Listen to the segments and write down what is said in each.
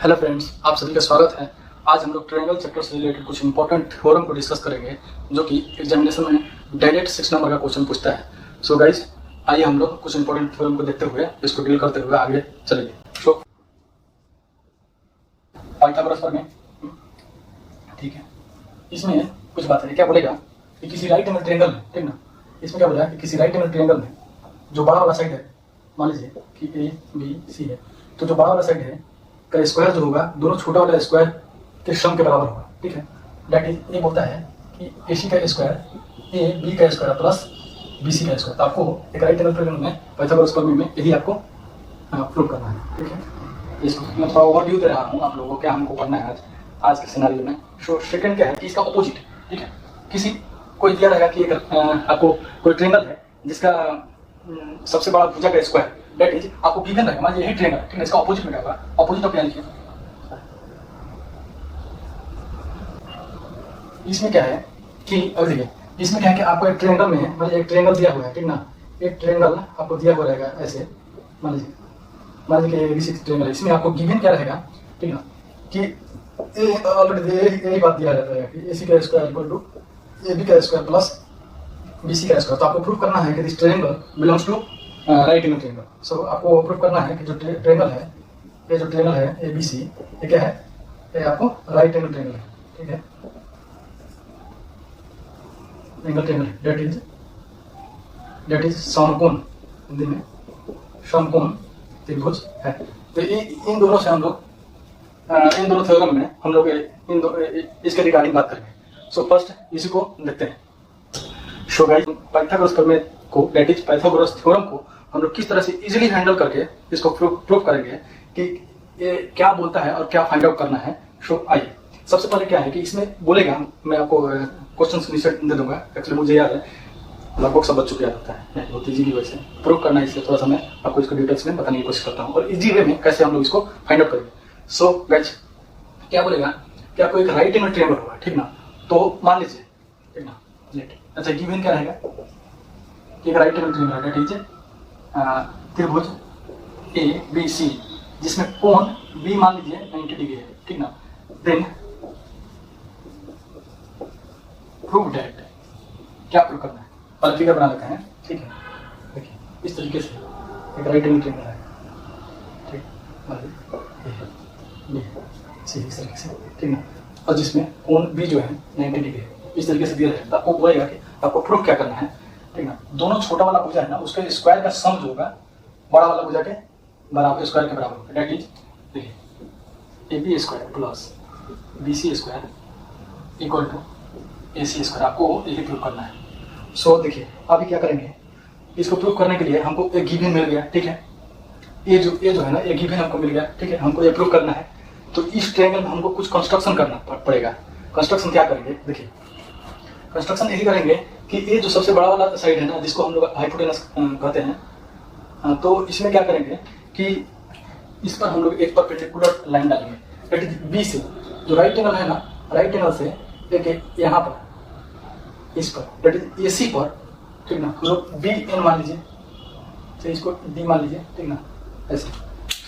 Hello friends, आप सभी का स्वागत है। आज हम लोग ट्रायंगल चैप्टर से रिलेटेड कुछ इंपॉर्टेंट थ्योरम को डिस्कस करेंगे जो कि एग्जामिनेशन में डायरेक्ट 6 नंबर का क्वेश्चन पूछता है। सो गाइज, आइए हम लोग कुछ इंपॉर्टेंट थ्योरम को देखते हुए इसको डील करते हुए आगे चलेंगे। सो पाइथागोरस प्रमेय, ठीक है। इसमें कुछ बात है, क्या बोलेगा कि किसी राइट एंगल ट्रायंगल में, ठीक ना, इसमें क्या बोला है कि किसी राइट एंगल ट्रायंगल में जो बड़ा वाला साइड है, मान लीजिए कि ए बी सी है, तो जो बड़ा वाला साइड है का स्क्वायर जो होगा दोनों छोटा वाला स्क्वायर के सम के बराबर होगा, ठीक है। दैट इज ये बोलता है कि ए सी का स्क्वायर ए बी का स्क्वायर प्लस बी सी का स्क्वायर। तो आपको एक राइट एंगल ट्रायंगल में पाइथागोरस प्रमेय में यही आपको प्रूव करना है, ठीक है। इसको मैं थोड़ा ओवरव्यू दे रहा हूँ आप लोगों को, क्या हमको करना है आज के सिनेरियो में। सो सेकंड क्या है कि इसका ऑपोजिट, ठीक है। किसी कोई दिया रहेगा कि आपको कोई ट्रायंगल है जिसका सबसे बड़ा भुजा का स्क्वायर, दैट इज आपको गिवन रहेगा, मान लीजिए यही ट्रायंगल, ठीक है। इसका ऑपोजिट में क्या होगा, ऑपोजिट ऑफ क्या लिखिए। इसमें क्या है कि अब देखिए, इसमें क्या है कि आपको एक ट्रायंगल में, मान लीजिए एक ट्रायंगल दिया हुआ है, ठीक ना। एक ट्रायंगल आपको दिया हुआ रहेगा ऐसे, मान लीजिए ABC ट्रायंगल है। इसमें आपको गिवन क्या रहेगा, ठीक ना, कि ऑलरेडी यही बात दिया रहता है कि AC का स्क्वायर इक्वल टू AB का स्क्वायर प्लस BC का स्क्वायर। तो आपको प्रूव करना है कि this triangle belongs to right angle triangle. So आपको प्रूव करना है कि जो ट्रायंगल है, ये जो ट्रायंगल है ABC, ये क्या है, ये आपको राइट एंगल ट्रायंगल है, ठीक है। एंगल ट्रायंगल दैट इज समकोण, हिंदी में समकोण त्रिभुज है। तो इन दोनों से हम लोग इन दोनों थ्योरम में हम लोग इसके रिगार्डिंग बात करेंगे। सो फर्स्ट इसी को देखते हैं। सो गाइस, पाइथागोरस प्रमेय को, दैट इज पाइथागोरस थ्योरम को हम लोग किस तरह से इजीली हैंडल करके इसको प्रूव करेंगे कि ये क्या बोलता है और क्या फाइंड आउट करना है। सो आइए, सबसे पहले क्या है कि इसमें बोलेगा, मैं आपको क्वेश्चन नीचे दे दूंगा, एक्चुअली मुझे याद है, लगभग सब बच्चों को याद होता है, बहुत इजीली वैसे प्रूव करना है, इसलिए थोड़ा सा मैं आपको इसको डिटेल्स में बताने की कोशिश करता हूँ और इजी वे में कैसे हम लोग इसको फाइंड आउट करेंगे। सो गाइस, क्या बोलेगा कि आपको एक राइट एंगल ट्रायंगल होगा, ठीक ना। तो मान लीजिए, ठीक ना, अच्छा गिवन क्या रहेगा कि एक राइट एंगल ट्रायंगल है, ठीक है, त्रिभुज ABC जिसमें कोण B मान लीजिए 90 डिग्री है, ठीक ना। देन प्रूव दैट, क्या प्रूव करना है, पहले फिगर बना लेते हैं, ठीक है। देखिए इस तरीके से एक राइट एंगल ट्रायंगल है, ठीक, इस तरीके से, ठीक ना, और जिसमें कोण B जो है 90 डिग्री है, इस तरीके से दिया जाएगा। आपको बोलेगा कि आपको प्रूफ क्या करना है, ठीक ना। दोनों छोटा वाला भुजा है ना, उसके स्क्वायर का सम जो होगा बड़ा वाला भुजा के बराबर, स्क्वायर के बराबर होगा। दैट इज, देखिए AB square plus BC square equal to AC square. आपको यही प्रूफ करना है। सो देखिए अभी क्या करेंगे, इसको प्रूफ करने के लिए हमको एक गिवन मिल गया, ठीक है। ये जो है ना, ये गिवन हमको मिल गया, ठीक है। हमको ये प्रूफ करना है, तो इस ट्रायंगल में हमको कुछ कंस्ट्रक्शन करना पड़ेगा। कंस्ट्रक्शन क्या करेंगे, देखिए कंस्ट्रक्शन यही करेंगे कि ये जो सबसे बड़ा वाला साइड है ना, जिसको हम लोग हाइपोटेनस कहते हैं, तो इसमें क्या करेंगे कि इस पर हम लोग एक परपेंडिकुलर लाइन डालेंगे, दैट इज B से जो राइट एंगल है ना, राइट एंगल से एक यहाँ पर, इस पर दैट इज AC पर, ठीक ना, हम लोग BN मान लीजिए, तो इसको D मान लीजिए, ठीक ना, ऐसे।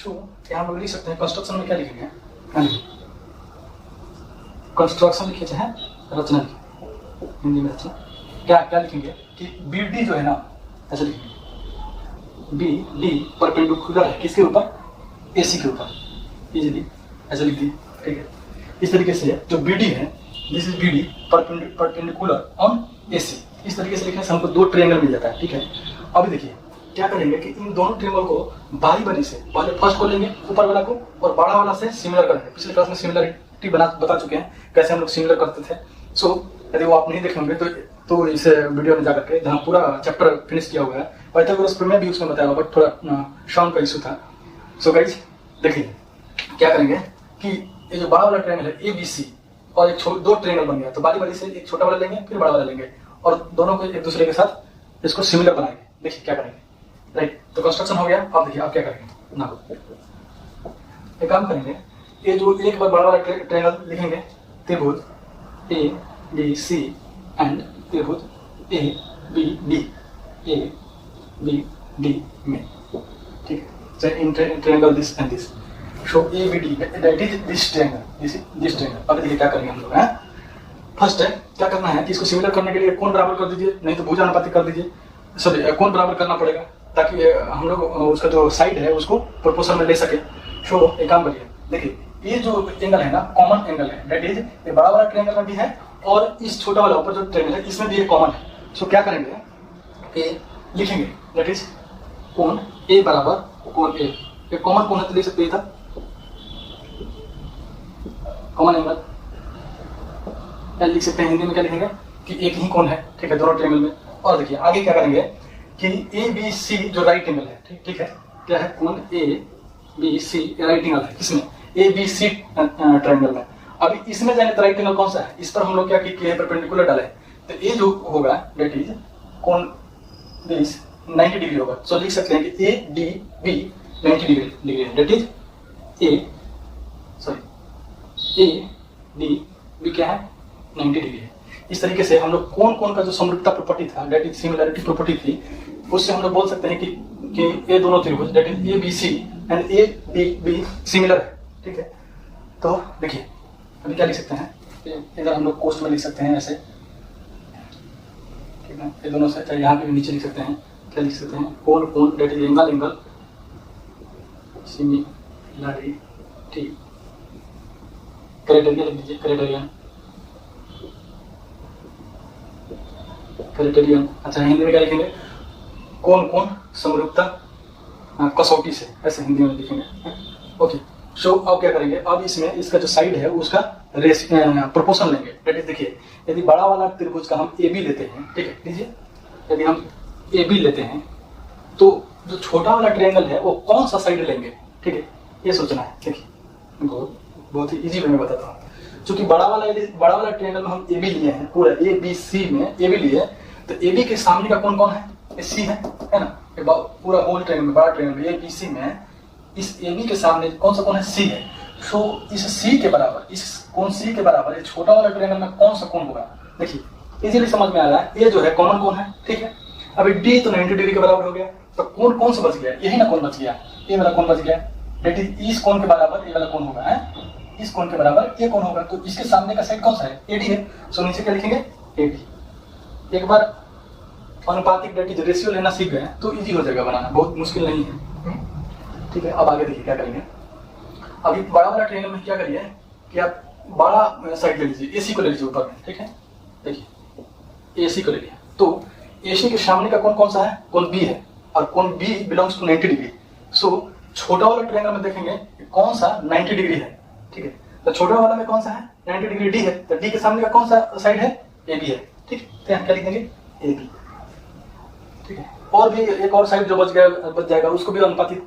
तो यहाँ हम लोग लिख सकते हैं कंस्ट्रक्शन में क्या लिखेंगे, कंस्ट्रक्शन लिखिए चाहे रचना लिखिए, हिंदी में रचना क्या लिखेंगे कि BD जो है ना, ऐसे लिखेंगे BD परपेंडिकुलर है किसके ऊपर, AC के ऊपर, इजीली ऐसे लिख दिए, ठीक है। इस तरीके से जो BD है, this is BD perpendicular on AC, इस तरीके से लिखने से हमको दो ट्रायंगल मिल जाता है, ठीक है। अभी देखिए क्या करेंगे कि इन दोनों ट्रायंगल को बारी बारी से, पहले फर्स्ट को लेंगे ऊपर वाला को और बड़ा वाला से सिमिलर करेंगे। पिछले क्लास में सिमिलरिटी बता चुके हैं कैसे हम लोग सिमिलर करते थे। सो यदि वो आप नहीं देख होंगे तो इस वीडियो में जाकर के, जहाँ पूरा चैप्टर फिनिश किया हुआ है, पाइथागोरस प्रमेय भी उसमें बताया, बट थोड़ा साउंड का इशू था। सो गाइस देखिए क्या करेंगे कि ये जो बड़ा वाला ट्रायंगल है ABC और एक दो ट्रायंगल बन गया, तो बारी बारी से एक छोटा वाला लेंगे फिर बड़ा वाला लेंगे और दोनों को एक दूसरे के साथ इसको सिमिलर बनाएंगे। देखिए क्या करेंगे, राइट। तो कंस्ट्रक्शन हो गया। अब देखिए आप क्या करेंगे ना, एक काम करेंगे, ये जो एक बार बड़ा वाला ट्रायंगल लिखेंगे, त्रिभुज ABC एंड त्रिभुज ABD में, ठीक है। In triangle this and this, show A B D that is this triangle. अब देखिए क्या करेंगे हम लोग हैं। फर्स्ट है क्या करना है कि इसको सिमिलर करने के लिए कोण बराबर कर दीजिए, नहीं तो भुजानुपातिक कर दीजिए, सॉरी कोण बराबर करना पड़ेगा ताकि हम लोग उसका जो साइड है उसको प्रोपोर्शन में ले सके। शो एक काम करिए, देखिए ये जो एंगल है ना कॉमन एंगल है, दैट इज ये बड़ा वाला ट्रायंगल में भी है और इस छोटा वाला ऊपर जो ट्रायंगल है इसमें भी ये कॉमन है। सो क्या करेंगे कि लिखेंगे दैट इज कोण ए बराबर कोण ए, ये कॉमन कोण है तो लिख सकते हैं कॉमन एंगल, क्या लिख सकते हैं हिंदी में क्या लिखेंगे कि एक ही कोण है, ठीक है, दोनों ट्रायंगल में। और देखिए आगे क्या करेंगे कि ए बी सी जो राइट एंगल है, ठीक है, क्या है कोण A B C right angle है, किसमें ए बी सी ट्रायंगल में। अभी इसमें जाने तो राइट एंगल कौन सा है, इस पर हम लोग क्या किए हैं परपेंडिकुलर डाले, तो ये जो होगा दैट इज कोण दिस 90 डिग्री होगा। सो लिख सकते हैं कि ए डी बी 90 डिग्री है, that is A D B क्या है 90 डिग्री है। इस तरीके से हम लोग कोण का जो समरूपता प्रॉपर्टी था दैट इज सिमिलरिटी प्रॉपर्टी थी, उससे हम लोग बोल सकते हैं कि ये दोनों त्रिभुज that is A B C and A D B similar है, ठीक है। तो देखिए अभी क्या लिख सकते हैं, इधर हम लोग कोष्ठ में लिख सकते हैं ऐसे, ठीक है, ये दोनों से चाहे यहाँ पे भी नीचे लिख सकते हैं, क्या लिख सकते हैं कोण that is angle similarity, criteria लिख दीजिए क्राइटेरियन। अच्छा हिंदी में क्या लिखेंगे कोण समरूपता कसौटी से, ऐसे हिंदी में लिखेंगे। ओके सो अब क्या करेंगे, अब इसमें इसका जो साइड है उसका प्रोपोर्शन लेंगे, दैट इज देखिए यदि बड़ा वाला त्रिभुज का हम ए बी लेते हैं, ठीक है, लीजिए यदि हम ए बी लेते हैं तो जो छोटा वाला ट्रायंगल है वो कौन सा साइड लेंगे, ठीक है, ये सोचना है। देखिए बहुत ही इजी वे में बताता हूँ, क्योंकि बड़ा वाला ट्रायंगल में हम ए बी लिए हैं, पूरा ए बी सी में ए बी लिए, तो ए बी के सामने का कौन है, ये सी है ना, ये पूरा होल ट्रायंगल में बड़ा ट्रायंगल में ए बी सी में इस ए बी के सामने कौन सा कोण है, सी है। सो इस सी के बराबर, इस कोण सी के बराबर ये छोटा वाला ट्रायंगल में कौन सा कोण होगा, देखिए इजीली समझ में आ रहा है, ये जो है कॉमन कोण है, ठीक है। अभी डी तो 90 डिग्री के बराबर हो गया, तो कोण कौन सा बच गया, यही ना कोण बच गया, ये वाला कोण बच गया, दैट इज इस कोण के बराबर ये वाला कोण होगा, है इस कोण के बराबर ये कोण होगा, तो इसके सामने का साइड कौन सा है, एडी है। सो नीचे क्या लिखेंगे एडी। एक बार अनुपातिक दैट इज रेशियो लेना सीख गए तो इजी हो जाएगा, बनाना बहुत मुश्किल नहीं है, ठीक है। अब आगे देखिए क्या करेंगे, अभी बड़ा वाला ट्रायंगल में क्या करिए कि आप बड़ा साइड ले लीजिए, एसी को ले लीजिए ऊपर में, ठीक है, देखिए एसी को ले लिया, तो एसी के सामने का कोण कौन सा है, कोण बी है, और कोण बी बिलोंग्स टू 90 डिग्री। सो छोटा वाला ट्रायंगल में देखेंगे कौन सा 90 डिग्री है, ठीक है, तो छोटा वाला में कौन सा है 90 डिग्री डी है, तो डी के सामने का कौन सा साइड है, ए बी है, ठीक है, तो यहाँ क्या लिख देंगे ए बी, ठीक है। और भी एक और साइड जो बच जाएगा उसको भी अनुपातिक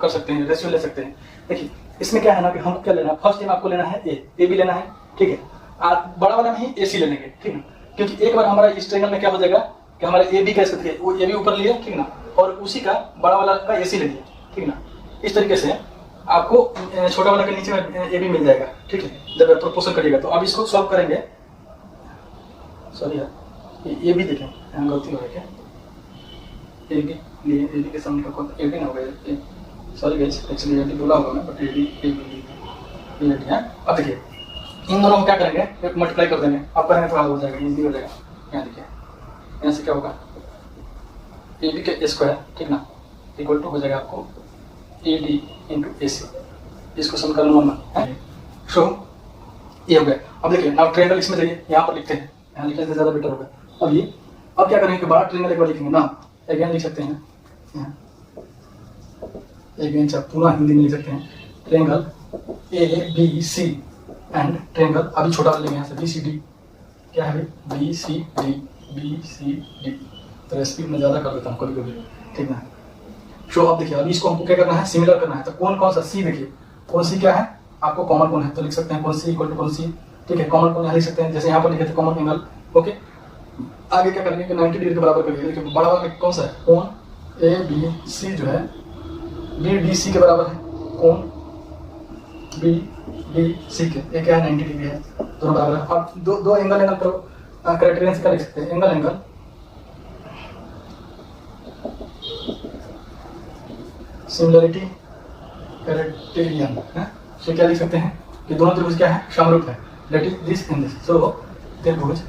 कर सकते हैं, रेशियो ले सकते हैं। देखिए इसमें क्या है ना कि हमको क्या लेना है, फर्स्ट टाइम आपको लेना है ए बी लेना है, ठीक है, आप बड़ा वाला में ही ए सी ले लेंगे, ठीक है, क्योंकि एक बार हमारा इस ट्रायंगल में क्या हो जाएगा कि हमारा ए बी कैसे थे, वो ए बी ऊपर लिए, ठीक ना, और उसी का बड़ा वाला का ए सी ले लिया, ठीक ना। इस तरीके से आपको छोटा वाला के नीचे में ए बी मिल जाएगा, ठीक है, जब प्रोपोर्शन करिएगा। तो अब इसको सॉल्व करेंगे, सॉरी यार ये भी देखें यहाँ गलती हो रही है, ए बी के सामने का कौन ए बी ना हो गया, सॉरी गाइस एक्चुअली ये बोला होगा मैं, बट ए बी है। अब देखिए इन दोनों को क्या करेंगे, मल्टीप्लाई कर देंगे, आप करेंगे तो हो जाएगा, इजी हो जाएगा। यहाँ देखिए यहाँ से क्या होगा ए बी के स्क्वायर, ठीक ना, इक्वल टू हो जाएगा आपको ए डी इंटू ए सी, इसको समीकरण नंबर है। सो ये हो गया। अब देखिए नाउ ट्रायंगल इसमें जाइए, यहाँ पर लिखते हैं, यहाँ लिखने से ज़्यादा बेटर होगा। अब क्या करेंगे कि बड़ा ट्रायंगल एक बार लिखेंगे ना, अगेन लिख सकते हैं यहाँ, अगेन पूरा हिंदी में लिख सकते हैं, triangle A B C and triangle, अभी छोटा लेंगे यहाँ से बी सी डी, क्या है भाई बी सी डी, तो स्पीड में ज़्यादा कर देता हूँ कभी कभी, ठीक ना। सो अब देखिए अभी इसको हमको क्या करना है, सिमिलर करना है, तो कौन सा सी, देखिए कौन सी क्या है आपको कॉमन कौन है, तो लिख सकते हैं कौन सी इक्वल टू कौन सी, ठीक है, कॉमन कौन यहाँ लिख सकते हैं, जैसे यहाँ पर लिखे थे कॉमन एंगल। ओके आगे क्या करेंगे कि 90 डिग्री के बराबर करिए, देखिए बड़ा वाला कौन सा है, कोण ए बी सी जो है बी डी सी के बराबर है, कोण बी डी सी के, ये क्या है 90 डिग्री है, दोनों बराबर है। अब दो एंगल क्राइटेरियन से क्या लिख सकते हैं, एंगल सिमिलरिटी क्राइटेरियन है, तो क्या लिख सकते हैं कि दोनों त्रिभुज क्या है, समरूप है, that is this and this. So त्रिभुज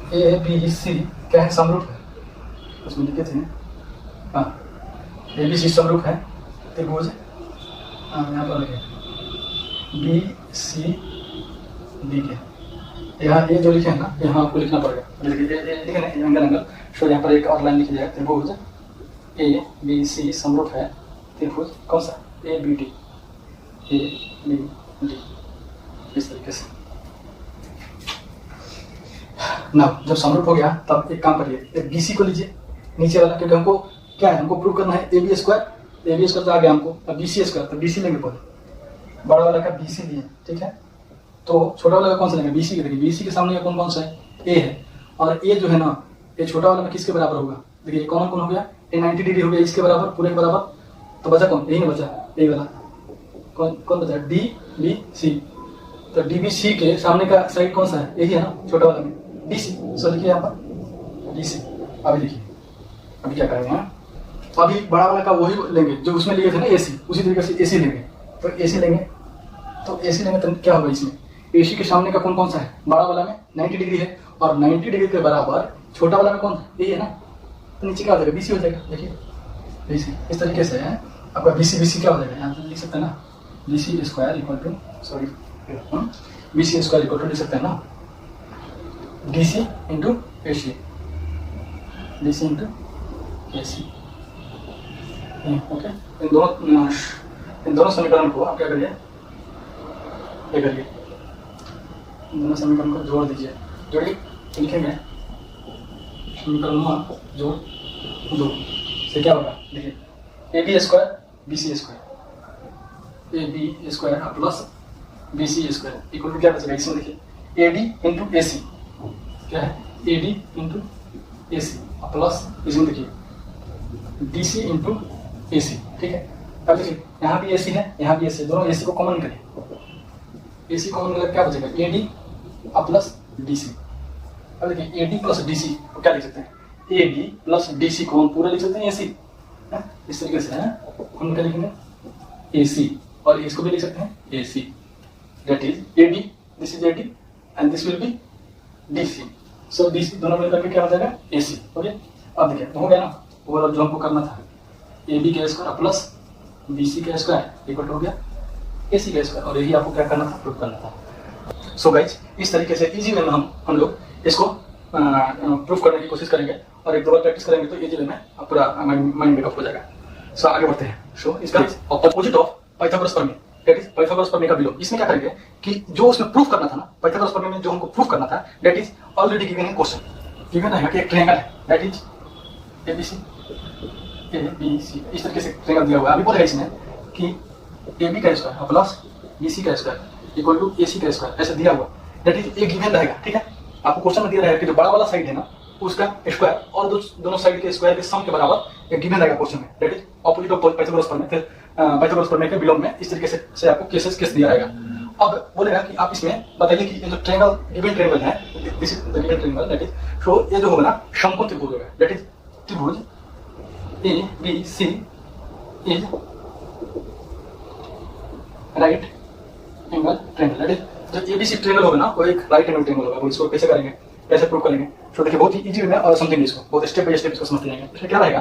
ABC क्या है, समरूप है, उसमें लिखे थे हाँ ABC समरूप है त्रिभुज यहाँ पर लिखे BCD के। यहाँ ये जो लिखे हैं ना, यहाँ आपको लिखना पड़ेगा, लिखे ना एंगल एंगल। सो यहाँ पर एक और लाइन लिखी जाए, त्रिभुज ABC समरूप है त्रिभुज कौन सा, ABD इस तरीके से ना। जब समरूप हो गया तब एक काम करिए, एक BC को लीजिए नीचे वाला, क्योंकि हमको क्या है, हमको प्रूव करना है AB स्क्वायर तो आ गया हमको, अब BC स्क्वायर, तो BC लेंगे पहले, बड़ा वाला का BC लिए, ठीक है। तो छोटा वाला का कौन सा लेंगे, BC के। देखिए BC के सामने कौन कौन सा है, A है, और A जो है ना, ये छोटा वाला में किसके बराबर होगा, देखिए कौन कौन हो गया, ये 90 डिग्री हो गया इसके बराबर, पूरे के बराबर। तो बचा कौन, यही ना बचा, यही वाला कौन कौन बचा, DBC। तो DBC के सामने का साइड कौन सा है, यही है ना छोटा वाला में, DC। सो लिखिए यहाँ पर DC। अभी देखिए अभी क्या करेंगे, अभी बड़ा वाला का वही लेंगे जो उसमें लिए थे ना AC, उसी तरीके से AC लेंगे। तो AC लेंगे, तो AC लेंगे तो क्या होगा, इसमें AC के सामने का कौन कौन सा है, बड़ा वाला में 90 डिग्री है, और 90 डिग्री के बराबर छोटा वाला में कौन, यही है ना, तो नीचे क्या हो जाएगा, BC हो जाएगा। देखिए BC इस तरीके से है आपका, BC क्या हो जाएगा, यहाँ पे लिख सकते हैं ना, BC square equal to, sorry BC square equal to लिख सकते हैं ना, DC into AC, DC into AC। Okay, इन दोनों समीकरण को आप क्या करिए, ये करिए, इन दोनों समीकरण को जोड़ दीजिए, जोड़िए, लिखेंगे समीकरण 1 जोड़ 2 से क्या होगा, देखिए AB square BC square, AB square plus BC square equal to क्या बचेगा, इसमें देखिए AD इंटू AC, क्या है AD इंटू AC प्लस इसमें देखिए DC इंटू AC, ठीक है। अब देखिए यहाँ भी AC है, यहाँ भी AC है, दोनों AC को कॉमन करें, AC कॉमन करें क्या बचेगा, AD प्लस DC। अब देखिए AD प्लस DC को क्या लिख सकते हैं, AD प्लस DC को हम पूरा लिख सकते हैं AC, इस तरीके से है, हम क्या लिखेंगे AC, और इसको भी लिख सकते हैं AC, that is AD, this is AD and this will be DC। so DC दोनों मिलकर के क्या हो जाएगा, AC। ओके, अब देखिए हो गया ना, ओवरऑल जो हमको करना था, AB का स्क्वायर प्लस BC का स्क्वायर इक्वल हो गया AC का स्क्वायर, और यही आपको क्या करना था, प्रूव करना था। सो गाइज इस तरीके से इजी वे में हम लोग इसको प्रूफ करने की कोशिश करेंगे, और एक दो बार प्रैक्टिस करेंगे तो इजी वे में पूरा माइंड मेकअप हो जाएगा। सो आगे बढ़ते हैं। सो इसका ऑपोजिट ऑफ पाइथागोरस प्रमेय, दैट इज पाइथागोरस प्रमेय का विलोम। इसमें क्या करेंगे कि जो उसमें प्रूफ करना था ना, पाइथागोरस प्रमेय में जो हमको प्रूफ करना था, that is already given in question. Given है कि एक ट्रायंगल है, दैट इज ABC इस तरीके से ट्रायंगल दिया हुआ है। अभी बोलेगा इसमें कि AB का स्क्वायर प्लस BC का स्क्वायर इक्वल टू AC का स्क्वायर, ऐसा दिया हुआ, दैट इज एक गिवन रहेगा, ठीक है। आपको क्वेश्चन में दिया रहेगा कि जो बड़ा वाला साइड है ना उसका स्क्वायर और दोनों साइड के स्क्वायर के सम के बराबर एक गिवन रहेगा क्वेश्चन में, that is opposite of Pythagoras प्रमेय। फिर पाइथागोरस प्रमेय के विलोम में इस तरीके से आपको केस दिया रहेगा। अब बोलेगा कि आप इसमें बताइए कि ये जो ट्रायंगल गिवन ट्रायंगल है, this is the given triangle, that is so ये जो होगा ना समकोण त्रिभुज होगा, दैट इज त्रिभुज ABC is right angle triangle, that is जो ABC ट्रायंगल होगा ना वो एक राइट एंगल ट्रायंगल होगा। वो इसको कैसे करेंगे, कैसे प्रूव करेंगे, तो देखिए बहुत ही इजी वे में और समझेंगे इसको, बहुत स्टेप बाय स्टेप इसको समझते जाएंगे। इसमें क्या रहेगा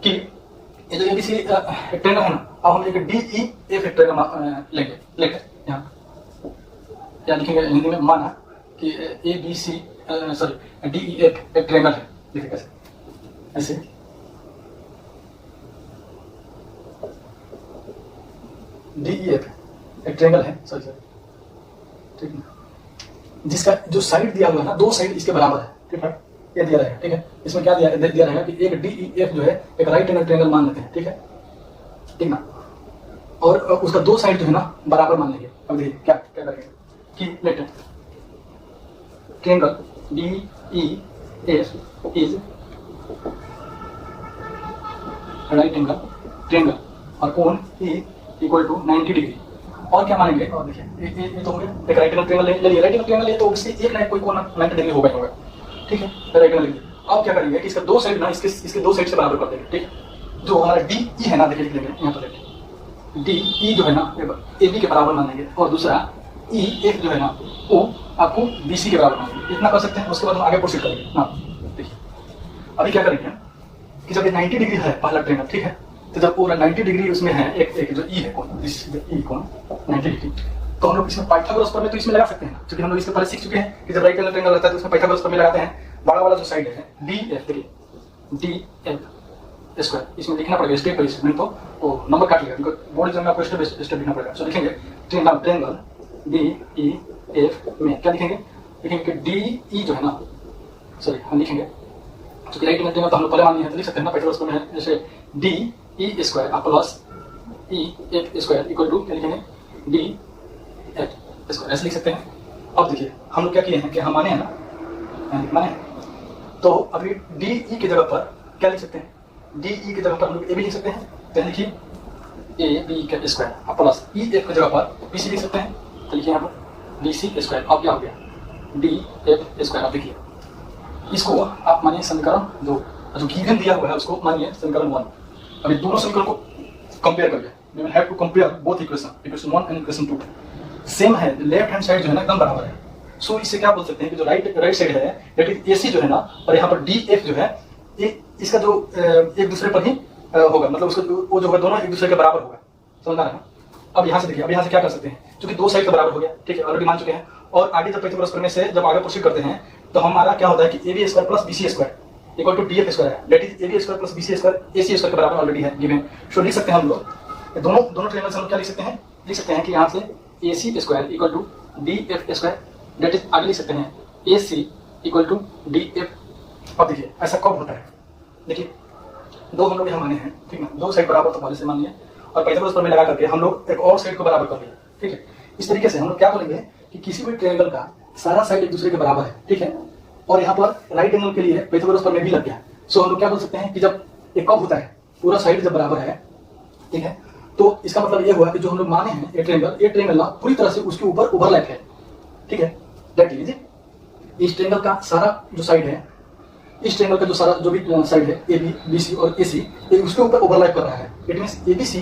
कि ये जो ABC ट्रायंगल है ना, अब हम एक DEF ट्रायंगल लेंगे, लेकर यहाँ क्या लिखेंगे हिंदी में, माना कि ABC सॉरी DEF एक ट्रायंगल है, देखिए कैसे, ऐसे DEF एक ट्रायंगल है, सॉरी ठीक है, जिसका जो साइड दिया हुआ है ना, दो साइड इसके बराबर है, ठीक है, ये दिया रहेगा, ठीक है। इसमें क्या दिया रहेगा कि एक DEF जो है एक राइट एंगल ट्रायंगल मान लेते हैं, ठीक है, ठीक ना, और उसका दो साइड जो है ना बराबर मान लेंगे। अब देखिए क्या करेंगे कि let triangle DEF is right angle triangle और कोण E इक्वल टू 90 डिग्री, और क्या मानेंगे, और देखिए ये तो हो गया, एक राइट एंगल ट्रायंगल ले लिया, राइट एंगल ट्रायंगल ले तो उससे एक ना कोई कोण 90 डिग्री होगा ही होगा, ठीक है, राइट एंगल ले। अब क्या करेंगे कि इसका दो साइड ना इसके दो साइड से बराबर कर देंगे, ठीक है। जो हमारा DE है ना, देखिए लिख लेंगे यहाँ पर, डी ई जो है ना ए बी के बराबर मानेंगे और दूसरा ई एफ जो है ना वो आपको बी सी के बराबर मानेंगे। इतना कर सकते हैं, उसके बाद हम आगे प्रोसीड करेंगे। हाँ देखिए अभी क्या करेंगे कि जब ये 90 डिग्री है पहला ट्रायंगल, ठीक है, तो जब पूरा 90 डिग्री उसमें है एक जो ई है कोण, दिस ई कोण 90 डिग्री, तो हम लोग इसमें पाइथागोरस प्रमेय तो इसमें लगा सकते हैं, क्योंकि हम लोग इसके पहले सीख चुके हैं कि जब राइट एंगल ट्रायंगल रहता है तो उसमें पाइथागोरस प्रमेय लगाते हैं। बड़ा वाला जो साइड है डी एफ, देखिए डी एफ स्क्वायर, इसमें लिखना पड़ेगा स्टेप बाय स्टेप, नहीं तो वो नंबर काट लेगा, क्योंकि बोर्ड एग्जाम में आपको स्टेप बाय स्टेप लिखना पड़ेगा। सो लिखेंगे ट्रायंगल डी ई एफ में क्या लिखेंगे, लिखेंगे कि डी ई जो है ना, सॉरी हम लिखेंगे क्योंकि राइट एंगल ट्रायंगल तो हम लोग पहले मान लिए हैं तो लिख सकते हैं ना पाइथागोरस प्रमेय है, जैसे D E square plus E F square equal to क्या लिखेंगे डी एफ स्क्वायर, ऐसे लिख सकते हैं। अब देखिए हम लोग क्या किए हैं कि हम माने हैं ना, माने, तो अभी डी ई की जगह पर क्या लिख सकते हैं, डी ई की जगह पर हम लोग ए बी लिख सकते हैं, तो लिखिए ए बी का स्क्वायर प्लस ई एफ की जगह पर बी सी लिख सकते हैं, तो लिखिए यहाँ पर बी सी स्क्वायर। अब क्या हो गया डी एफ स्क्वायर। अब देखिए इसको आप मानिए समीकरण दो, जो गिवन दिया हुआ है उसको मानिए समीकरण 1। अभी दोनों समीकरण को कंपेयर करिए, we will have to compare both equation 1 and equation 2 same है, लेफ्ट हैंड साइड जो है ना एकदम बराबर है। सो इससे क्या बोल सकते हैं कि जो राइट साइड है दैट इज एसी जो है ना, और यहाँ पर डी एफ जो है इसका जो एक दूसरे पर ही होगा, मतलब उसका वो जो होगा दोनों एक दूसरे के बराबर होगा, समझ आ रहा है। अब यहाँ से देखिए, अब यहाँ से क्या कर सकते हैं, क्योंकि दो साइड के बराबर हो गया, ठीक है, ऑलरेडी मान चुके हैं। और आगे जब पाइथागोरस प्रमेय से जब आगे प्रोसीड करते हैं तो हमारा क्या होता है कि A B square plus B C square equal to D F square है, that is A B square plus B C square A C square के बराबर ऑलरेडी है गिवन। सो लिख सकते हैं हम लोग दोनों ट्रायंगल्स हम क्या लिख सकते हैं, लिख सकते हैं कि यहाँ से A C square equal to D F square, that is आगे लिख सकते हैं A C equal to D F. अब देखिए ऐसा कब होता है, देखिए दो हम लोग यहाँ माने हैं, ठीक है, दो साइड बराबर तो पहले से मान लिए और पाइथागोरस प्रमेय लगा करके हम लोग एक और साइड को बराबर कर लिए, ठीक है। इस तरीके से हम लोग क्या बोलेंगे कि किसी भी ट्रायंगल का सारा साइड एक दूसरे के बराबर है, ठीक है, और यहाँ पर राइट एंगल के लिए पाइथागोरस प्रमेय भी लग गया। सो हम लोग क्या बोल सकते हैं कि जब ये कब होता है, पूरा साइड जब बराबर है, ठीक है, तो इसका मतलब ये हुआ कि जो हम लोग माने हैं ये ट्रायंगल ना पूरी तरह से उसके ऊपर ओवरलैप है, ठीक है। दैट इज इस ट्रायंगल का सारा जो साइड है, इस ट्रायंगल का जो सारा जो भी साइड है ए बी बी सी और ए सी उसके ऊपर ओवरलैप कर रहा है। It means A B C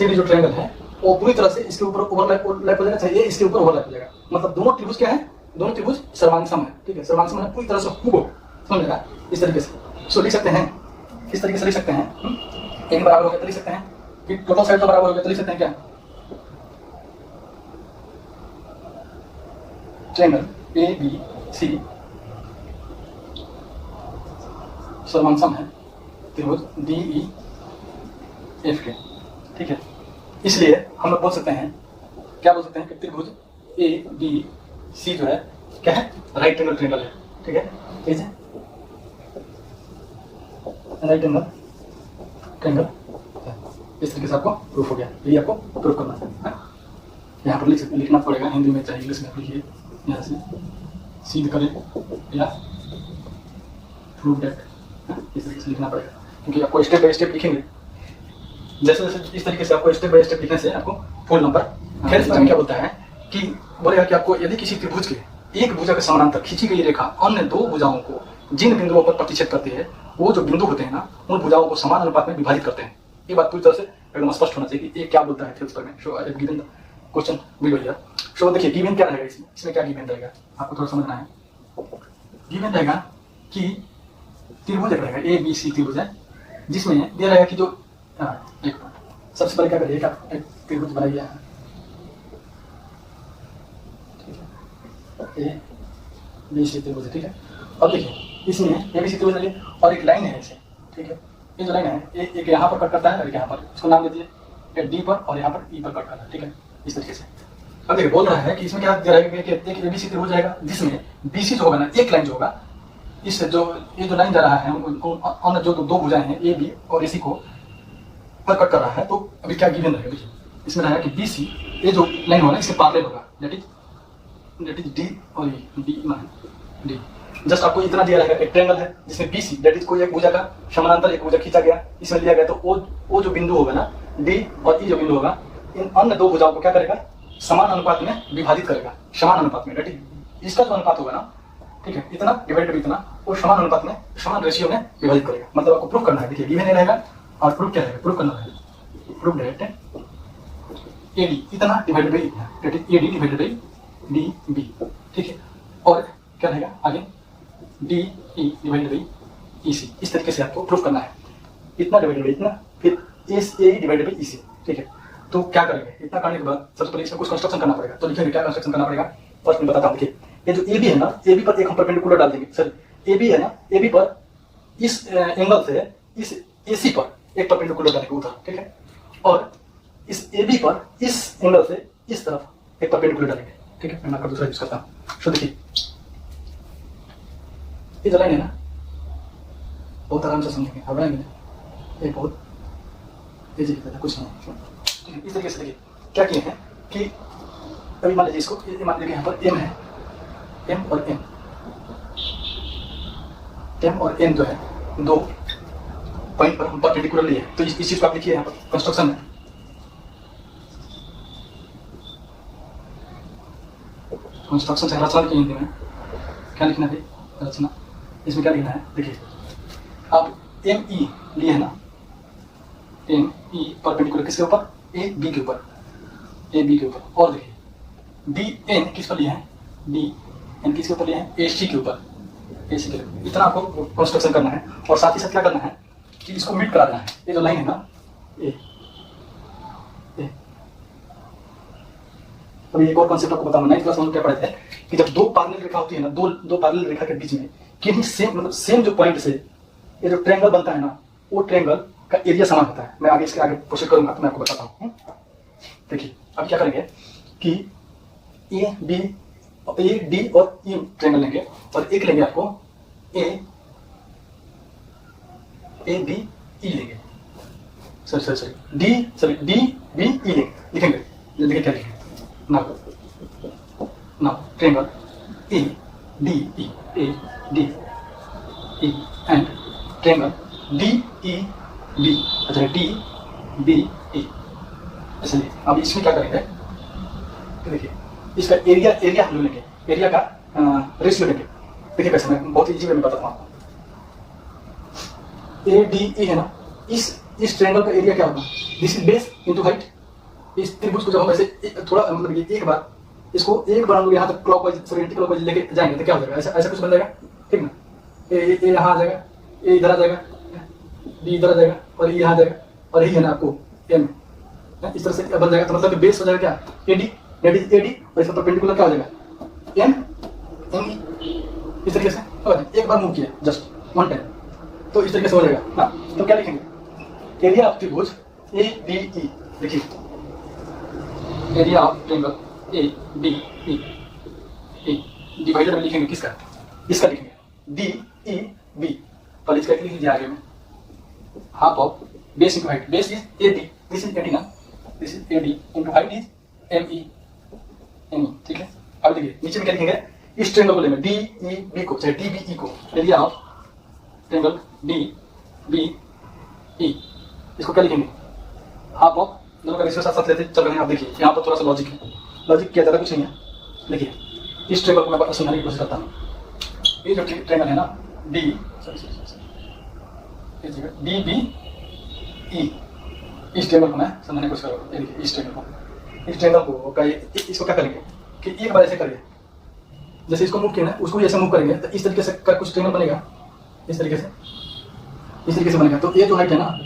जो ट्रायंगल है वो पूरी तरह से इसके ऊपर ओवरलैप हो जाना चाहिए, इसके ऊपर ओवरलैप हो जाएगा, मतलब दोनों त्रिभुज क्या है, दोनों त्रिभुज सर्वांग है, ठीक है, सर्वांग है पूरी तरह से हुबहू, समझ रहा है इस तरीके से। सो लिख सकते हैं इस तरीके से लिख सकते हैं, ए बी बराबर हो गया तो लिख सकते हैं कि टोटल साइड तो बराबर हो गया तो लिख सकते हैं क्या ट्रायंगल ए बी सी सर्वांग है त्रिभुज डी ई एफ के, ठीक है। इसलिए हम लोग बोल सकते हैं, क्या बोल सकते हैं कि त्रिभुज ए बी सी जो है क्या है, राइट एंगल ट्रायंगल है, ठीक है, ठीक है, राइट एंगल ट्रायंगल। इस तरीके से आपको प्रूफ हो गया, ये आपको प्रूफ करना है। यहाँ पर लिखना पड़ेगा, हिंदी में चाहे इंग्लिश में लिखिए, यहाँ से सिद्ध करें या प्रूफ दैट, इस तरीके से लिखना पड़ेगा, क्योंकि आपको स्टेप बाय स्टेप लिखेंगे, जैसे जैसे इस तरीके से आपको स्टेप बाय स्टेप लिखने से आपको फुल नंबर। खैर इसमें क्या होता है कि बोलेगा कि आपको यदि किसी त्रिभुज के एक भुजा के समानांतर खींची गई रेखा अन्य दो भुजाओं को जिन बिंदुओं पर प्रतिच्छेद करती है, वो जो बिंदु होते हैं ना उन भुजाओं को समान अनुपात में विभाजित करते हैं। ये बात पूरी तरह से एकदम स्पष्ट होना चाहिए कि ये क्या बोलता है थ्योरम्स पर में। So I have given the question below here. So देखिए गिवन क्या रहेगा, इसमें क्या गिवन रहेगा आपको थोड़ा समझना है। गिवन रहेगा कि त्रिभुज रहेगा ए बी सी त्रिभुज है, जिसमें दिया रहेगा कि जो एक सबसे पहले क्या करिएगा, एक त्रिभुज बनाइए, ठीक है, ए बी सी त्रिभुज, ठीक है। अब देखिए इसमें ए बी सी त्रिभुज है और एक लाइन है ऐसे, ठीक है, ये जो लाइन है एक यहाँ पर कट करता है और एक यहाँ पर, इसको नाम दे दीजिए डी पर और यहाँ पर ई पर कट करता है, ठीक है, इस तरीके से। अब देखिए बोल रहा है कि इसमें क्या दिया रहेगा कि एक ए बी सी त्रिभुज रहेगा, जिसमें बी सी जो होगा ना, एक लाइन जो होगा, इस जो ये जो लाइन जा रहा है उनको अन्य जो दो भुजाएं हैं ए बी और ए सी को पर कट कर रहा है। तो अभी क्या गिवन रहेगा, देखिए इसमें रहेगा कि बी सी ये जो लाइन होगा इसके पैरेलल होगा, दैट इज डी और डी डी। जस्ट आपको इतना दिया रहेगा, एक ट्रायंगल है जिसमें बी सी दैट इज कोई एक भुजा का समानांतर एक भुजा खींचा गया, इसमें लिया गया, तो वो जो बिंदु होगा ना डी और ई जो बिंदु होगा, इन अन्य दो भुजाओं को क्या करेगा, समान अनुपात में विभाजित करेगा, समान अनुपात में, दैट इज इसका जो अनुपात होगा ना, ठीक है, इतना डिवाइड बाय इतना, वो समान अनुपात में समान रेशियो में विभाजित करेगा। मतलब आपको प्रूफ करना है, देखिए गिवन रहेगा और प्रूफ क्या रहेगा, प्रूफ करना है, प्रूफ दैट ए डी इतना डिवाइडेड बाई इतना, that is A D divided by D B, ठीक है। और क्या रहेगा आगे, D E divided by E C. इस तरीके से आपको प्रूफ करना है, इतना डिवाइडेड बाई इतना, फिर S A divided by E सी, ठीक है। तो क्या करेंगे, इतना करने के बाद सबसे पहले इसका कुछ कंस्ट्रक्शन करना पड़ेगा। तो लिखेंगे क्या कंस्ट्रक्शन करना पड़ेगा, फर्स्ट मैं बताता हूँ। देखिए ये जो ए बी है ना, ए बी पर एक हम परपेंडिकुलर डाल देंगे, सर ए बी है ना, ए बी पर इस एंगल से इस ए सी पर एक परपेंडिकुलर डालेंगे उधर, ठीक है। और इस ए बी पर इस एंगल से इस तरफ एक परपेंडिकुलर डालेंगे, ठीक है। मैं आपका दूसरा यूज करता हूँ। तो देखिए ये जो लाइन है ना, बहुत आराम से समझेंगे, घबराएंगे, ये बहुत इजी है, कुछ नहीं। ठीक है, इस तरीके से देखिए क्या किए हैं कि अभी मान लीजिए इसको, मान लीजिए यहाँ पर एम है, एम और एम, एम और एन जो है दो पॉइंट पर हम परपेंडिकुलर लिए, तो इस चीज को आप लिखिए यहाँ पर कंस्ट्रक्शन में। कंस्ट्रक्शन से रचना लिखी हिंदी में, क्या लिखना है रचना, इसमें क्या लिखना है देखिए, आप एम ई लिए है ना, एम ई परपेंडिकुलर किसके ऊपर, ए बी के ऊपर, ए बी के ऊपर। और देखिए डी एन किस पर लिए हैं, डी एन किसके ऊपर लिए हैं, ए सी के ऊपर, ए सी के ऊपर। इतना आपको कंस्ट्रक्शन करना है। और साथ ही साथ क्या करना है कि इसको मीट करा देना है। ये जो लाइन है ना ए, अभी एक और कॉन्सेप्ट आपको बताऊंगा, 9th क्लास में क्या पढ़े थे कि जब दो पैरेलल रेखा होती है ना, दो पैरेलल रेखा के बीच में किन्हीं सेम मतलब सेम जो पॉइंट से ये जो ट्रायंगल बनता है ना, वो ट्रायंगल का एरिया समान होता है। मैं आगे इसके आगे प्रोसीड करूंगा तो मैं आपको बताता हूँ। देखिए अब क्या करेंगे कि ए बी ए डी और ई ट्रायंगल लेंगे और एक लेंगे आपको ए बी ई लेंगे, सॉरी डी बी ई लिखेंगे। देखिए क्या लिखेंगे, now triangle A D E A D E and triangle D E B, अच्छा D B E। इसलिए अब इसमें क्या करेंगे, देखिए इसका एरिया हम लेंगे, एरिया का रेशियो लेंगे। देखिए कैसे, मैं बहुत इजी वे में बताता हूँ आपको। ए डी ई है ना, इस ट्रायंगल का एरिया क्या होगा, this is base into height. इस त्रिभुज को जब हम ऐसे थोड़ा मतलब ये एक बार इसको एक बार हम लोग यहाँ तक क्लॉकवाइज सॉरी एंटी क्लॉकवाइज लेके जाएंगे तो क्या हो जाएगा, ऐसा कुछ बन जाएगा, ठीक ना। ए यहाँ आ जाएगा, ए इधर आ जाएगा, डी इधर आ जाएगा और ये यहाँ आ जाएगा और यही है ना आपको एम, इस तरह से बन जाएगा। तो मतलब बेस हो जाएगा क्या, ए डी और इसका परपेंडिकुलर क्या हो जाएगा एम एम ई। इस तरीके से एक बार मूव किया जस्ट वन टाइम, तो इस तरीके से हो जाएगा ना। तो क्या लिखेंगे, एरिया ऑफ त्रिभुज ए डी ई। देखिए area of triangle A D E divider में लिखेंगे किसका, इसका लिखेंगे डी ई बी। पहले इसका लिख लीजिए आगे में, half of base into height, base is A D, this is A D ना, this is A D into height is M E, ठीक है। अब देखिए नीचे में क्या लिखेंगे, इस ट्रायंगल को लेंगे डी ई बी को, चाहे डी बी ई को, area of triangle D B E, इसको क्या लिखेंगे हाफ ऑफ, दोनों का रेशियो साथ साथ लेते चल रहे हैं। आप देखिए यहाँ पर थोड़ा सा लॉजिक है, लॉजिक क्या ज़्यादा कुछ नहीं है। देखिए इस ट्रायंगल को मैं समझाने की कोशिश करता हूँ। ये जो ट्रायंगल है ना डी बी ई, इस ट्रायंगल को मैं समझाने की कोशिश करूँगा। देखिए इस ट्रायंगल को इसको क्या करेंगे कि एक बार ऐसे करिए, जैसे इसको मूव किया ना उसको भी ऐसे मूव करेंगे तो इस तरीके से का कुछ ट्रायंगल बनेगा, इस तरीके से बनेगा। तो ये जो हाइट है ना,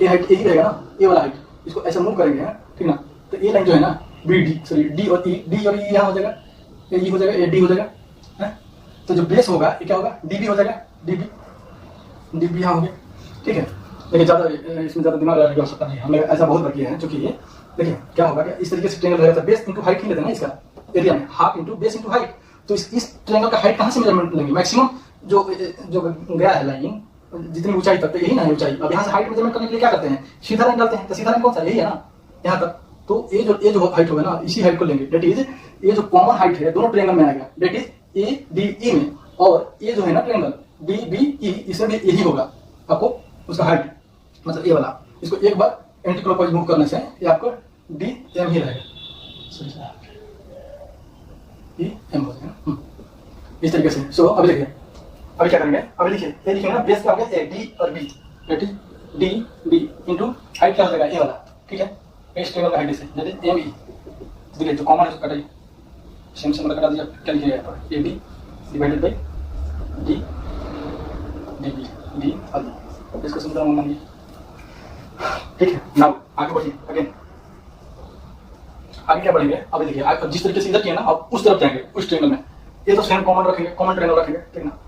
ये हाइट यही रहेगा ना, ये वाला हाइट, इसको ऐसे मूव करेंगे ठीक ना। तो ये लाइन जो है ना बी डी सॉरी डी और ई यहाँ हो जाएगा, ये ई हो जाएगा, ये डी हो जाएगा है। तो जो बेस होगा ये क्या होगा, डी बी हो जाएगा, डी बी यहाँ हो गया, ठीक है। देखिए ज़्यादा इसमें ज़्यादा दिमाग लगाने की आवश्यकता नहीं है, हमें ऐसा बहुत बार किया है। चूंकि ये देखिए क्या होगा कि इस तरीके से ट्रायंगल रहेगा, बेस इंटू हाइट ही लेते हैं ना इसका एरिया में, half into base into height. तो इस ट्रायंगल का हाइट कहाँ से मेजरमेंट लेंगे, मैक्सिमम जो गया है लाइन जितनी ऊंचाई तक, तो यही ना है ऊंचाई। अब यहाँ से हाइट मेजरमेंट करने के लिए क्या करते हैं, सीधा लाइन डालते हैं। तो सीधा लाइन कौन सा, यही है ना यहाँ तक। तो ये जो हाइट होगा ना, इसी हाइट को लेंगे, डेट इज ये जो कॉमन हाइट है दोनों ट्रायंगल में आएगा, that is A D E में। और ये जो है ना ट्रायंगल डी बी ई, इसमें भी यही होगा आपको उसका हाइट, मतलब ये वाला। इसको एक बार एंटी क्लॉकवाइज मूव करने से ये आपको डी एम ही रहेगा, डी एम हो जाएगा इस तरीके से। सो अभी देखिए, अभी क्या करेंगे, अभी लिखिए ये लिखेंगे ना, बेस क्या हो गया ए डी और B, that is D B into height क्या हो जाएगा ए वाला, ठीक है। इस ट्रायंगल का height say that is M ई। देखिए जो कॉमन है उसको काटिए, सेम से मतलब कटा दिया, क्या लिखिएगा यहाँ पर A B divided by D D B D आदि, इसको समीकरण मान लीजिए। ठीक है, नाउ आगे बढ़िए अगेन, आगे क्या बढ़ेंगे। अब देखिए आप जिस तरीके से इधर किए ना, आप उस तरफ जाएंगे उस ट्रायंगल में, ये तो सेम कॉमन रखेंगे, कॉमन ट्रायंगल रखेंगे, ठीक ना।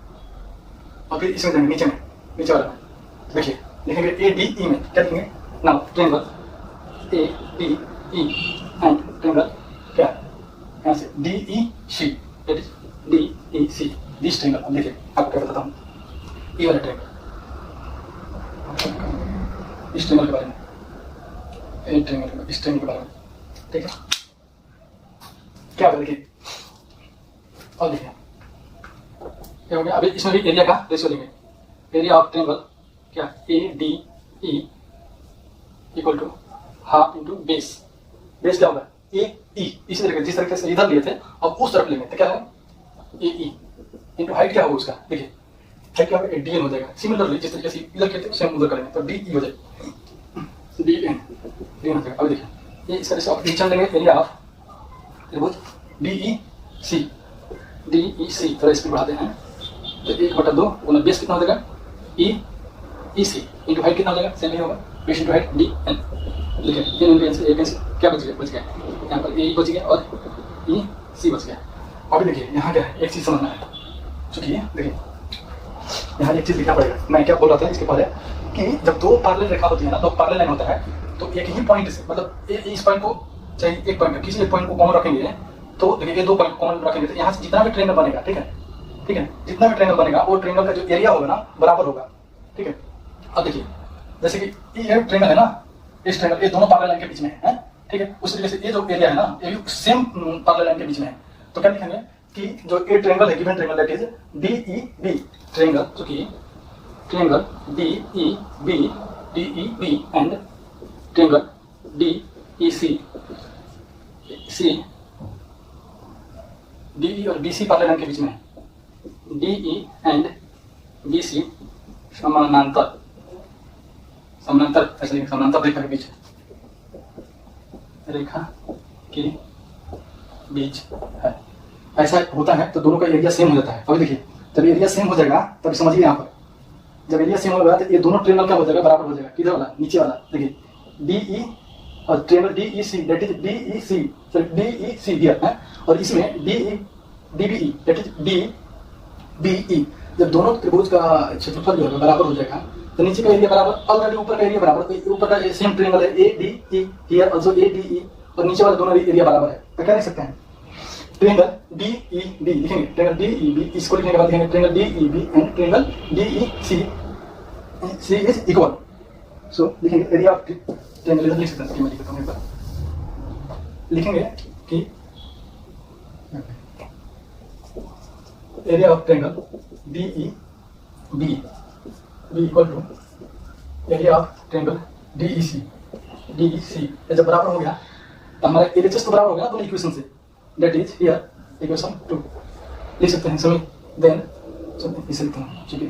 और फिर इसमें जाएंगे नीचे वाला में, देखिए लिखेंगे ए डी ई में क्या लिखेंगे, now triangle A D E and triangle क्या यहाँ से D E C, that is D E C, this triangle. अब देखिए आपको क्या बताता हूँ, ये वाला ट्रायंगल, इस ट्रायंगल के बारे में, इस ट्रायंगल के बारे में, ठीक है। क्या होगा देखिए, और देखिए क्या हो गया। अभी इसमें भी एरिया का रेशियो लेंगे, एरिया ऑफ ट्रायंगल क्या A D E equal to half into base, base क्या होगा ए ई, इसी तरीके जिस तरीके से इधर लिए थे अब उस तरफ लेंगे तो क्या होगा ए ई इंटू हाइट क्या होगा उसका, देखिए हाइट क्या होगा डी एन हो जाएगा। सिमिलरली जिस तरीके से इधर किए थे सेम उधर करेंगे तो डी ई हो जाएगा, डी एन हो जाएगा। अब देखिए ये इस तरह से आप नीचे लेंगे, एरिया ऑफ त्रिभुज डी ई सी, थोड़ा स्पीड बढ़ाते हैं तो 1/2 बोला बेस कितना हो जाएगा ई सी इंटू हाइट कितना हो जाएगा, सेम ही होगा base into height D N. लिखे एन इंटू एन से एक एन से क्या बच गया यहाँ पर ए बच गया और ई सी बच गया। अभी देखिए यहाँ क्या है, एक चीज समझना है, चूंकि देखिए यहाँ एक चीज लिखना पड़ेगा। मैं क्या बोल रहा था इसके पहले कि जब दो पैरेलल रेखा होती है ना, तो पैरेलल लाइन होता है, तो एक ही पॉइंट से मतलब इस पॉइंट को चाहे एक पॉइंट किसी एक पॉइंट को कॉमन रखेंगे, तो देखिए ये दो पॉइंट कॉमन रखेंगे तो यहाँ से जितना भी ट्रायंगल बनेगा, ठीक है जितना भी ट्रायंगल बनेगा वो ट्रायंगल का जो एरिया होगा ना बराबर होगा, ठीक है। अब देखिए जैसे कि ये ट्रायंगल है ना, इस ट्रायंगल ये दोनों पैरेलल लाइन के बीच में है, ठीक है। उस तरीके से ये जो एरिया है ना ये भी सेम पैरेलल लाइन के बीच में है, तो क्या लिखेंगे कि जो ए ट्रायंगल है given triangle that is D E B triangle, जो कि triangle D E B and triangle D E C D E और बी सी पैरेलल लाइन के बीच में है, D E and B C समानांतर ऐसे समानांतर रेखा के बीच है। ऐसा होता है तो दोनों का एरिया सेम हो जाता है। अभी देखिए जब एरिया सेम हो जाएगा तब समझिए यहाँ पर, जब एरिया सेम होगा तो ये दोनों ट्रायंगल क्या हो जाएगा, बराबर हो जाएगा। किधर वाला, नीचे वाला, देखिए डी ई और triangle D E C that is D E C, sorry D E C here है, और इसमें D B E that is D B E. जब दोनों त्रिभुज का क्षेत्रफल जो है बराबर हो जाएगा तो नीचे का एरिया बराबर, ऑलरेडी ऊपर का एरिया बराबर, तो ऊपर का सेम ट्रायंगल है ए D E here also a D E, और नीचे वाला दोनों एरिया बराबर है, तो क्या लिख सकते हैं ट्रायंगल डी ई बी, लिखेंगे ट्रायंगल डी ई बी, इसको लिखने के बाद लिखेंगे triangle D E B and triangle D E C is equal. So लिखेंगे एरिया ऑफ ट्रायंगल, इधर लिख सकते हैं, मैं लिखता हूं एक बार, लिखेंगे कि area of triangle D E B equal to area of triangle D E C जब बराबर हो गया तो हमारा एलएचएस तो बराबर हो गया दोनों इक्वेशन से, दैट इज हियर इक्वेशन 2 लिख सकते हैं। सभी देन इसे लिखते हैं, ठीक है,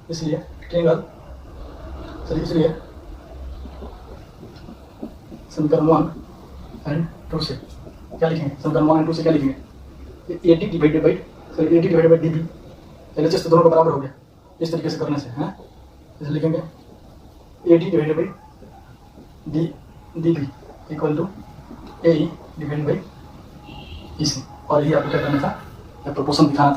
इसलिए ट्रायंगल इसलिए समीकरण 1 एंड 2 से क्या लिखेंगे, समीकरण 1 एंड 2 से क्या लिखेंगे, eighty divided by D B, LHS तो दोनों का बराबर हो गया इस तरीके से करने से, हैं इसे लिखेंगे eighty divided by D B equal to A divided by E C, और ये आपको क्या करना था, प्रोपोर्शन दिखाना था।